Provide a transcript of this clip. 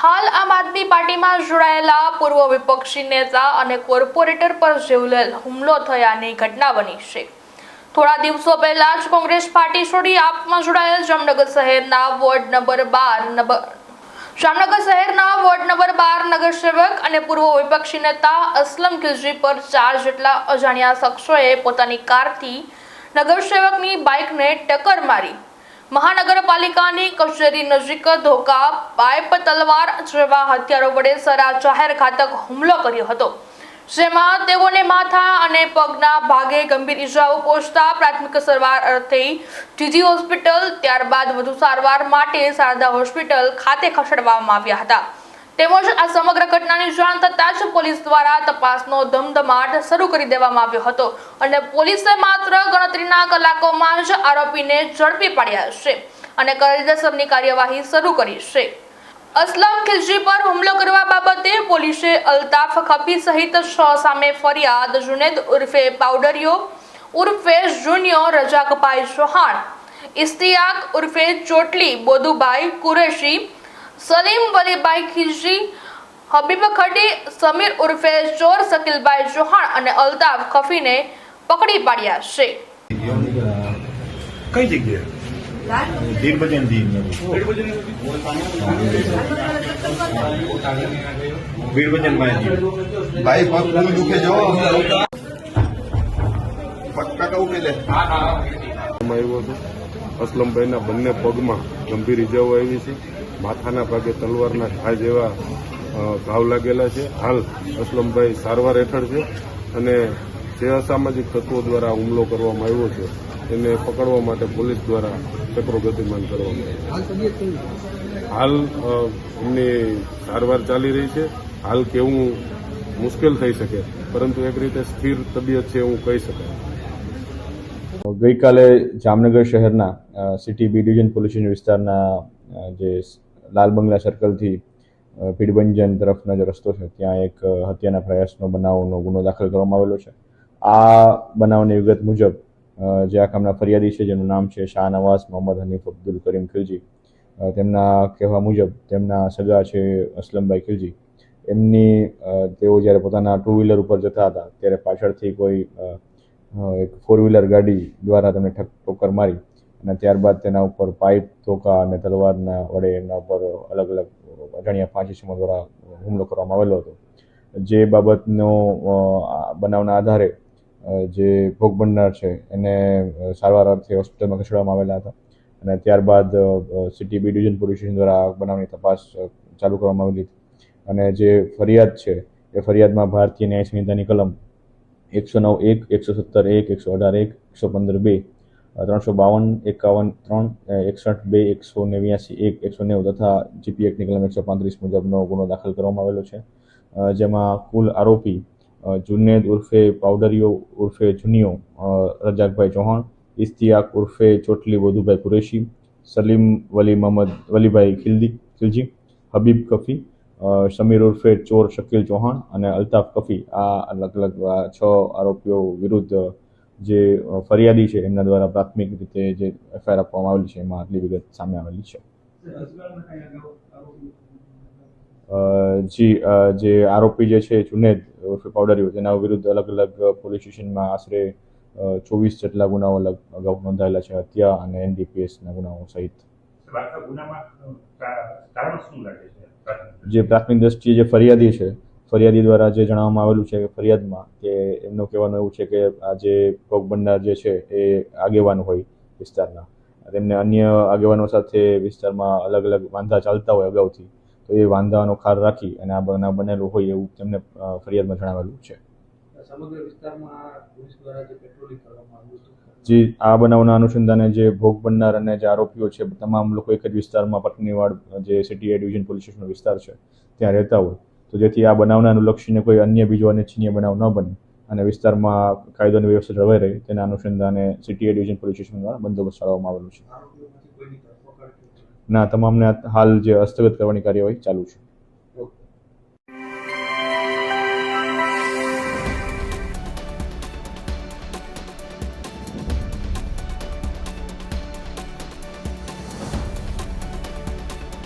હાલ આમ આદમી પાર્ટીમાં જોડાયેલા પૂર્વ વિપક્ષી નેતા અને કોર્પોરેટર પર જીવલેણ હુમલો થયાની ઘટના બની છે। થોડા દિવસો પહેલા જ કોંગ્રેસ પાર્ટી છોડી આપમાં જોડાયેલ જામનગર શહેરના વોર્ડ નંબર 12 નગરસેવક અને પૂર્વ વિપક્ષી નેતા અસલમ ખિલજી પર 4 જેટલા અજાણ્યા શખ્સોએ પોતાની કારથી નગરસેવકની બાઇકને ટક્કર મારી મહાનગરપાલિકાની કચેરી નજીક ધોકા, પાઇપ, તલવાર જેવા હથિયારો વડે જાહેર ઘાતક હુમલો કર્યો હતો, જેમાં તેઓને માથા અને પગના ભાગે ગંભીર ઈજાઓ પહોંચતા પ્રાથમિક સારવાર અર્થે જીજી હોસ્પિટલ, ત્યારબાદ વધુ સારવાર માટે શારદા હોસ્પિટલ ખાતે ખસેડવામાં આવ્યા હતા। તેમજ આ સમગ્ર ઘટનાની જાણ થતાં જ પોલીસ દ્વારા તપાસનો ધમધમાટ શરૂ કરી દેવામાં આવ્યો હતો અને પોલીસે માત્ર ગણતરીના કલાકોમાં જ આરોપીને ઝડપી પાડ્યા છે અને કાયદેસરની કાર્યવાહી શરૂ કરી છે। અસલમ ખિલજી પર હુમલો કરવા બાબતે પોલીસે અલ્તાફ ખફી સહિત 6 સામે ફરિયાદ જુનેદ ઉર્ફે પાવડરિયો ઉર્ફે જુનિયો, રજાકભાઈ ચૌહાણ, ઇસ્તિયાક ઉર્ફે ચોટલી, બોધુભાઈ કુરેશી, સલીમ વલીભાઈ ખિલજી, હબીબ ખડી, સમીર ઉર્ફે ચોર, શકીલભાઈ ચૌહાણ અને અલ્તાફ ખફીને પકડી પાડ્યા છે। કઈ જગ્યાએ? ભાઈ પગ પૂરું દુખે જો પટકા કહું પેલે અસલમભાઈના બંને પગમાં ગંભીર ઇજાઓ આવી છે। માથાના ભાગે તલવારના ઘા જેવા ઘાવ લાગેલા છે। હાલ અસલમભાઈ સારવાર હેઠળ છે અને જે અસામાજિક તત્વો દ્વારા હુમલો કરવામાં આવ્યો છે તેને પકડવા માટે પોલીસ દ્વારા ચક્રો ગતિમાન કરવામાં આવ્યા। હાલ એમની સારવાર ચાલી રહી છે। હાલ કેવું મુશ્કેલ થઈ શકે, પરંતુ એક રીતે સ્થિર તબિયત છે એવું કહી શકાય। ગઈકાલે જામનગર શહેરના city B division police station વિસ્તારના જે લાલ બંગલા સર્કલથી પીડબંજન તરફનો જે રસ્તો છે ત્યાં એક હત્યાના પ્રયાસનો બનાવનો ગુનો દાખલ કરવામાં આવેલો છે। આ બનાવની વિગત મુજબ જે આ કામના ફરિયાદી છે જેનું નામ છે શાહનવાઝ મોહમ્મદ હનીફ અબ્દુલ કરીમ ખિલજી, તેમના કહેવા મુજબ તેમના સગા છે અસલમભાઈ ખિલજી, તેઓ જ્યારે પોતાના 2 વ્હીલર ઉપર જતા હતા ત્યારે પાછળથી કોઈ એક 4 વ્હીલર ગાડી દ્વારા તેમને ઠોકર મારી અને ત્યારબાદ તેના ઉપર પાઇપ, ધોકા અને તલવારના વડે એના ઉપર અલગ અલગ અજાણ્યા 5 ઇસમો દ્વારા હુમલો કરવામાં આવેલો હતો। જે બાબતનો બનાવના આધારે જે ભોગ બનનાર છે એને સારવાર અર્થે હોસ્પિટલમાં ખસેડવામાં આવેલા હતા અને ત્યારબાદ city B division police station દ્વારા બનાવની તપાસ ચાલુ કરવામાં આવેલી હતી અને જે ફરિયાદ છે એ ફરિયાદમાં ભારતીય ન્યાય સંહિતાની કલમ 109(1), 117(1), 118(1), 115(2), 352, 51(3), 61(2), 189(1), 190 તથા જીપી એક્ટની કલમ 135 મુજબનો ગુનો દાખલ કરવામાં આવેલો છે। જેમાં કુલ આરોપી જુનેદ ઉર્ફે પાવડરિયો ઉર્ફે જુનિયો, રજાકભાઈ ચૌહાણ, ઇસ્તિયાક ઉર્ફે ચોટલી, બોધુભાઈ કુરેશી, સલીમ વલીભાઈ ખિલજી, હબીબ ખફી, સમીર ઉર્ફે ચોર, શકીલ ચૌહાણ અને અલ્તાફ ખફી, આ અલગ અલગ 6 આરોપીઓ વિરુદ્ધ જે ફરિયાદી છે એમના દ્વારા પ્રાથમિક રીતે જે એફઆઈઆર આપવામાં આવેલી છે એમાં આટલી વિગત સામે આવેલી છે। જે આરોપી જે છે જુનેદ ઉર્ફે પાવડરિયો, તેના વિરુદ્ધ અલગ અલગ પોલીસ સ્ટેશનમાં આશરે 24 જેટલા ગુનાઓ અગાઉ નોંધાયેલા છે, હત્યા અને એનડીપીએસના ગુનાઓ સહિત। જે પ્રાથમિક દ્રષ્ટિએ જે ફરિયાદી છે, ફરિયાદી દ્વારા જે જણાવવામાં આવેલું છે ફરિયાદમાં કે એમનું કહેવાનું એવું છે કે આ જે ભોગ બનનાર જે છે એ આગેવાન હોય વિસ્તારના, તેમને અન્ય આગેવાનો સાથે વિસ્તારમાં અલગ અલગ વાંધા ચાલતા હોય અગાઉથી, તો એ વાંધાનો ખાર રાખી અને આ બનાવ બનેલું હોય એવું તેમને ફરિયાદમાં જણાવેલું છે। સમગ્ર વિસ્તારમાં પોલીસ દ્વારા જે પેટ્રોલિંગ કરવામાં આવ્યું હતું, જે આ બનાવના અનુસંધાને જે ભોગ બનનાર અને જે આરોપીઓ છે તમામ લોકો એક જ વિસ્તારમાં પટનીવાડ જે સિટી ડિવિઝન પોલીસ સ્ટેશનનો વિસ્તાર છે ત્યાં રહેતા હોય, તો જેથી આ બનાવને અનુલક્ષીને કોઈ અન્ય બીજો અનિચ્છનીય બનાવ ન બને અને વિસ્તારમાં કાયદોની વ્યવસ્થા જળવાઈ રહે તેના અનુસંધાને સિટી ડિવિઝન પોલીસ સ્ટેશન દ્વારા બંદોબસ્ત ચાલવામાં આવેલું છે। ના, તમામને હાલ જે હસ્તગત કરવાની કાર્યવાહી ચાલુ છે।